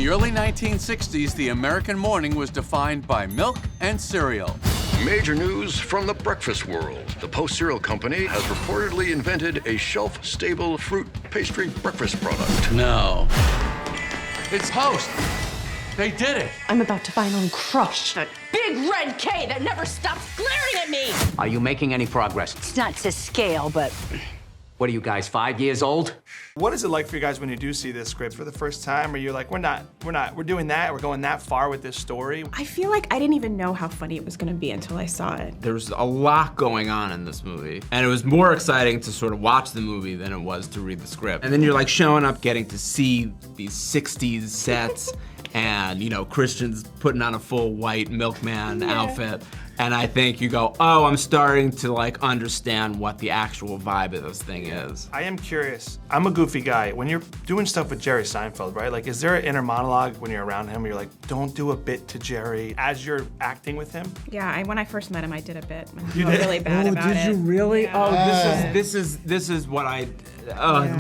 the early 1960s, the American morning was defined by milk and cereal. Major news from the breakfast world. The Post Cereal Company has reportedly invented a shelf-stable fruit pastry breakfast product. No. It's Post. They did it. I'm about to finally crush that big red K that never stops glaring at me. Are you making any progress? It's not to scale, but... What are you guys, 5 years old? What is it like for you guys when you do see this script for the first time? Or you're like, we're doing that, we're going that far with this story? I feel like I didn't even know how funny it was gonna be until I saw it. There's a lot going on in this movie, and it was more exciting to sort of watch the movie than it was to read the script. And then you're like showing up, getting to see these 60s sets, and you know, Christian's putting on a full white milkman outfit. And I think you go, oh, I'm starting to like understand what the actual vibe of this thing is. I am curious. I'm a goofy guy. When you're doing stuff with Jerry Seinfeld, right? Like, is there an inner monologue when you're around him where you're like, don't do a bit to Jerry as you're acting with him? Yeah, when I first met him, I did a bit. I You felt did? really bad about it. Did you really? Yeah. Oh, this is what I.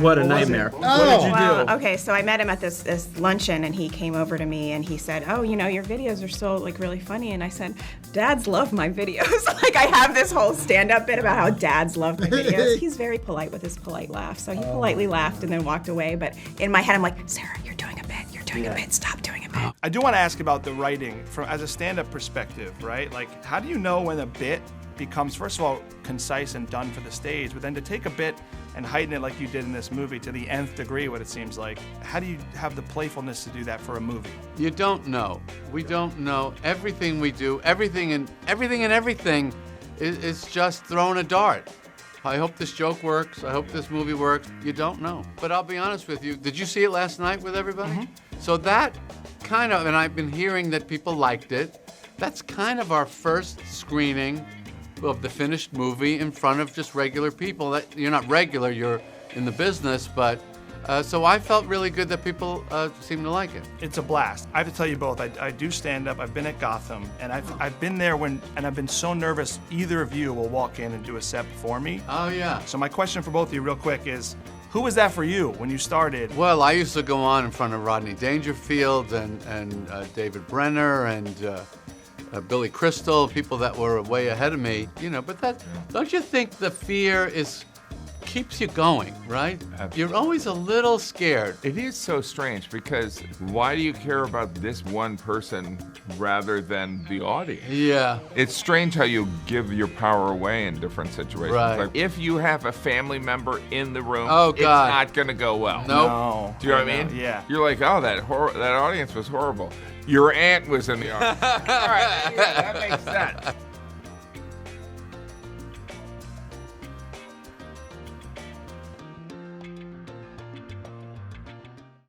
What a nightmare. What did you do? Well, okay, so I met him at this luncheon, and he came over to me, and he said, oh, you know, your videos are so, like, really funny. And I said, dads love my videos. Like, I have this whole stand-up bit about how dads love my videos. He's very polite with his polite laugh, so he politely laughed and then walked away. But in my head, I'm like, Sarah, you're doing a bit. You're doing a bit. Stop doing a bit. I do want to ask about the writing from as a stand-up perspective, right? Like, how do you know when a bit becomes, first of all, concise and done for the stage, but then to take a bit and heighten it like you did in this movie to the nth degree, what it seems like, how do you have the playfulness to do that for a movie? You don't know. We don't know. Everything we do, everything is just throwing a dart. I hope this joke works. I hope this movie works. You don't know. But I'll be honest with you. Did you see it last night with everybody? Mm-hmm. So that kind of, and I've been hearing that people liked it. That's kind of our first screening of the finished movie in front of just regular people. That you're not regular, you're in the business, but so I felt really good that people seem to like it. It's a blast. I have to tell you both, I do stand up, I've been at Gotham, and I've been there and I've been so nervous either of you will walk in and do a set before me. Oh yeah. So my question for both of you real quick is, who was that for you when you started? Well, I used to go on in front of Rodney Dangerfield and David Brenner and Billy Crystal, people that were way ahead of me, you know, but don't you think the fear keeps you going, right? You're always a little scared. It is so strange because why do you care about this one person rather than the audience? Yeah. It's strange how you give your power away in different situations. Right. Like if you have a family member in the room, Oh, it's God. not gonna go well. Nope. No. Do you know what I mean? Yeah. You're like, oh, that audience was horrible. Your aunt was in the audience. All right, yeah, that makes sense.